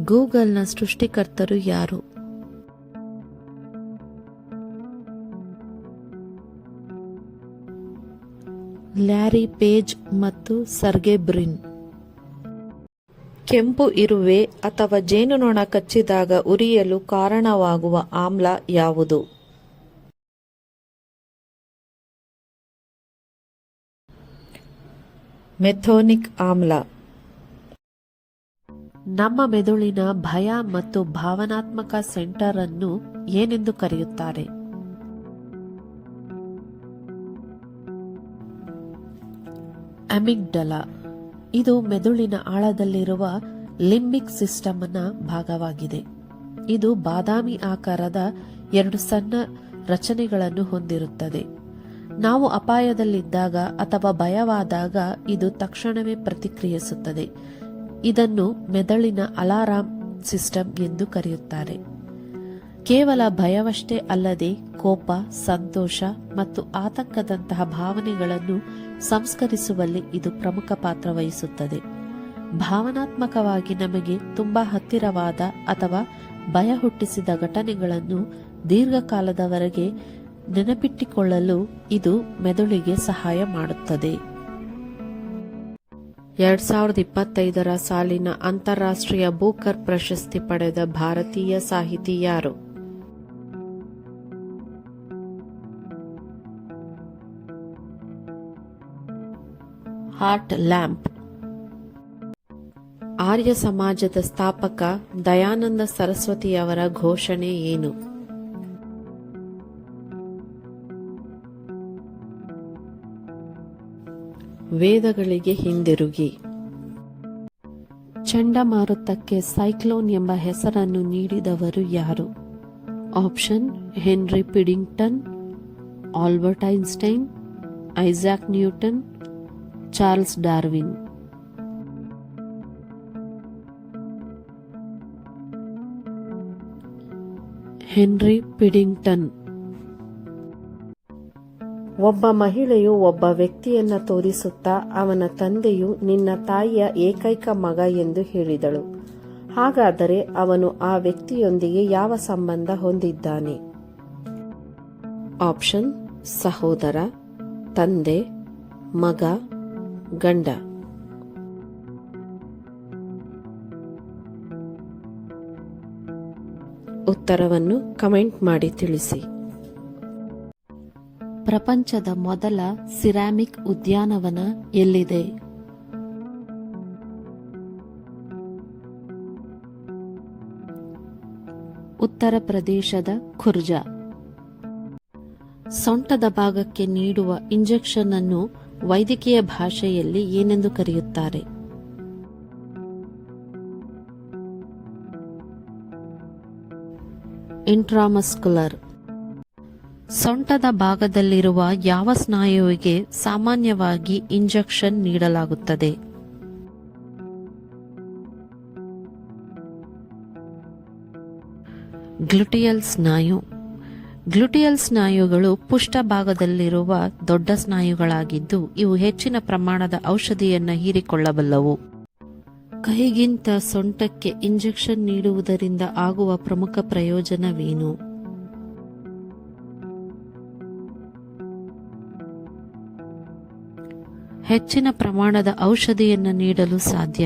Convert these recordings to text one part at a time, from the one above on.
ಗೂಗಲ್ನ ಸೃಷ್ಟಿಕರ್ತರು ಯಾರು? Larry page ಮತ್ತು ಸರ್ಗೆ ಬ್ರಿನ್. ಕೆಂಪು ಇರುವೆ ಅಥವಾ ಜೇನುನೊಣ ಕಚ್ಚಿದಾಗ ಉರಿಯಲು ಕಾರಣವಾಗುವ ಆಮ್ಲ ಯಾವುದು? ಮೆಥೋನಿಕ್ ಆಮ್ಲ. ನಮ್ಮ ಮೆದುಳಿನ ಭಯ ಮತ್ತು ಭಾವನಾತ್ಮಕ ಸೆಂಟರ್ ಅನ್ನು ಏನೆಂದು ಕರೆಯುತ್ತಾರೆ? ಅಮಿಗ್ಡಲಾ. ಇದು ಮೆದುಳಿನ ಆಳದಲ್ಲಿರುವ ಲಿಂಬಿಕ್ ಸಿಸ್ಟಮ್ನ ಭಾಗವಾಗಿದೆ. ಇದು ಬಾದಾಮಿ ಆಕಾರದ 2 ಸಣ್ಣ ರಚನೆಗಳನ್ನು ಹೊಂದಿರುತ್ತದೆ. ನಾವು ಅಪಾಯದಲ್ಲಿದ್ದಾಗ ಅಥವಾ ಭಯವಾದಾಗ ಇದು ತಕ್ಷಣವೇ ಪ್ರತಿಕ್ರಿಯಿಸುತ್ತದೆ. ಇದನ್ನು ಮೆದುಳಿನ ಅಲಾರಾಂ ಸಿಸ್ಟಮ್ ಎಂದು ಕರೆಯುತ್ತಾರೆ. ಕೇವಲ ಭಯವಷ್ಟೇ ಅಲ್ಲದೆ ಕೋಪ, ಸಂತೋಷ ಮತ್ತು ಆತಂಕದಂತಹ ಭಾವನೆಗಳನ್ನು ಸಂಸ್ಕರಿಸುವಲ್ಲಿ ಇದು ಪ್ರಮುಖ ಪಾತ್ರ ವಹಿಸುತ್ತದೆ. ಭಾವನಾತ್ಮಕವಾಗಿ ನಮಗೆ ತುಂಬಾ ಹತ್ತಿರವಾದ ಅಥವಾ ಭಯ ಹುಟ್ಟಿಸಿದ ಘಟನೆಗಳನ್ನು ದೀರ್ಘಕಾಲದವರೆಗೆ ನೆನಪಿಟ್ಟುಕೊಳ್ಳಲು ಇದು ಮೆದುಳಿಗೆ ಸಹಾಯ ಮಾಡುತ್ತದೆ. 2025 ಸಾಲಿನ ಅಂತಾರಾಷ್ಟ್ರೀಯ ಬೂಕರ್ ಪ್ರಶಸ್ತಿ ಪಡೆದ ಭಾರತೀಯ ಸಾಹಿತಿ ಯಾರು? Heart lamp. ಆರ್ಯ ಸಮಾಜದ ಸ್ಥಾಪಕ ದಯಾನಂದ ಸರಸ್ವತಿಯವರ ಘೋಷಣೆ ಏನು? ವೇದಗಳಿಗೆ ಹಿಂದಿರುಗಿ. ಚಂಡಮಾರುತಕ್ಕೆ ಸೈಕ್ಲೋನ್ ಎಂಬ ಹೆಸರನ್ನು ನೀಡಿದವರು ಯಾರು? Option: Henry Piddington, Albert Einstein, Isaac Newton, Charles Darwin. Henry Piddington. ಒಬ್ಬ ಮಹಿಳೆಯು ಒಬ್ಬ ವ್ಯಕ್ತಿಯನ್ನ ತೋರಿಸುತ್ತಾ ಅವನ ತಂದೆಯು ನಿನ್ನ ತಾಯಿಯ ಏಕೈಕ ಮಗ ಎಂದು ಹೇಳಿದಳು. ಹಾಗಾದರೆ ಅವನು ಆ ವ್ಯಕ್ತಿಯೊಂದಿಗೆ ಯಾವ ಸಂಬಂಧ ಹೊಂದಿದ್ದಾನೆ? ಆಪ್ಷನ್: ಸಹೋದರ, ತಂದೆ, ಮಗ, ಗಂಡ. ಉತ್ತರವನ್ನು ಕಮೆಂಟ್ ಮಾಡಿ ತಿಳಿಸಿ. ಪ್ರಪಂಚದ ಮೊದಲ ಸಿರಾಮಿಕ್ ಉದ್ಯಾನವನ ಎಲ್ಲಿದೆ? ಉತ್ತರ ಪ್ರದೇಶದ ಖುರ್ಜಾ. ಸೊಂಟದ ಭಾಗಕ್ಕೆ ನೀಡುವ ಇಂಜೆಕ್ಷನ್ ಅನ್ನು ವೈದ್ಯಕೀಯ ಭಾಷೆಯಲ್ಲಿ ಏನೆಂದು ಕರೆಯುತ್ತಾರೆ? ಇಂಟ್ರಾಮಸ್ಕ್ಯುಲರ್. ಸೊಂಟದ ಭಾಗದಲ್ಲಿರುವ ಯಾವ ಸ್ನಾಯುವಿಗೆ ಸಾಮಾನ್ಯವಾಗಿ ಇಂಜೆಕ್ಷನ್ ನೀಡಲಾಗುತ್ತದೆ? ಗ್ಲುಟಿಯಲ್ ಸ್ನಾಯು. ಗ್ಲುಟಿಯಲ್ ಸ್ನಾಯುಗಳು ಪುಷ್ಟ ಭಾಗದಲ್ಲಿರುವ ದೊಡ್ಡ ಸ್ನಾಯುಗಳಾಗಿದ್ದು ಇವು ಹೆಚ್ಚಿನ ಪ್ರಮಾಣದ ಔಷಧಿಯನ್ನು ಹೀರಿಕೊಳ್ಳಬಲ್ಲವು. ಕೈಗಿಂತ ಸೊಂಟಕ್ಕೆ ಇಂಜೆಕ್ಷನ್ ನೀಡುವುದರಿಂದ ಆಗುವ ಪ್ರಮುಖ ಪ್ರಯೋಜನವೇನು? ಹೆಚ್ಚಿನ ಪ್ರಮಾಣದ ಔಷಧಿಯನ್ನು ನೀಡಲು ಸಾಧ್ಯ.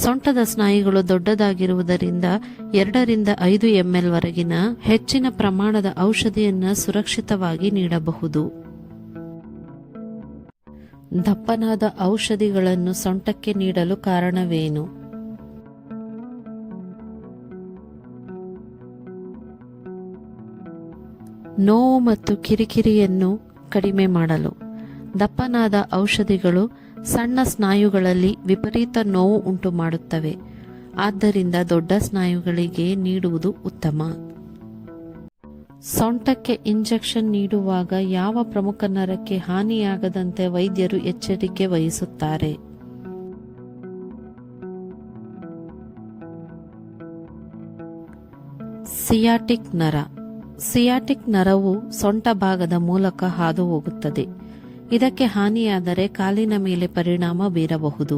ಸೊಂಟದ ಸ್ನಾಯುಗಳು ದೊಡ್ಡದಾಗಿರುವುದರಿಂದ 2 ರಿಂದ 5 ml ವರೆಗಿನ ಹೆಚ್ಚಿನ ಪ್ರಮಾಣದ ಔಷಧಿಯನ್ನು ಸುರಕ್ಷಿತವಾಗಿ ನೀಡಬಹುದು. ದಪ್ಪನಾದ ಔಷಧಿಗಳನ್ನು ಸೊಂಟಕ್ಕೆ ನೀಡಲು ಕಾರಣವೇನು? ನೋವು ಮತ್ತು ಕಿರಿಕಿರಿಯನ್ನು ಕಡಿಮೆ ಮಾಡಲು. ದಪ್ಪನಾದ ಔಷಧಿಗಳು ಸಣ್ಣ ಸ್ನಾಯುಗಳಲ್ಲಿ ವಿಪರೀತ ನೋವು ಉಂಟು ಮಾಡುತ್ತವೆ. ಆದ್ದರಿಂದ ದೊಡ್ಡ ಸ್ನಾಯುಗಳಿಗೆ ನೀಡುವುದು ಉತ್ತಮ. ಸೊಂಟಕ್ಕೆ ಇಂಜೆಕ್ಷನ್ ನೀಡುವಾಗ ಯಾವ ಪ್ರಮುಖ ನರಕ್ಕೆ ಹಾನಿಯಾಗದಂತೆ ವೈದ್ಯರು ಎಚ್ಚರಿಕೆ ವಹಿಸುತ್ತಾರೆ? ಸಿಯಾಟಿಕ್ ನರ. ಸಿಯಾಟಿಕ್ ನರವು ಸೊಂಟ ಭಾಗದ ಮೂಲಕ ಹಾದು ಹೋಗುತ್ತದೆ. ಇದಕ್ಕೆ ಹಾನಿಯಾದರೆ ಕಾಲಿನ ಮೇಲೆ ಪರಿಣಾಮ ಬೀರಬಹುದು.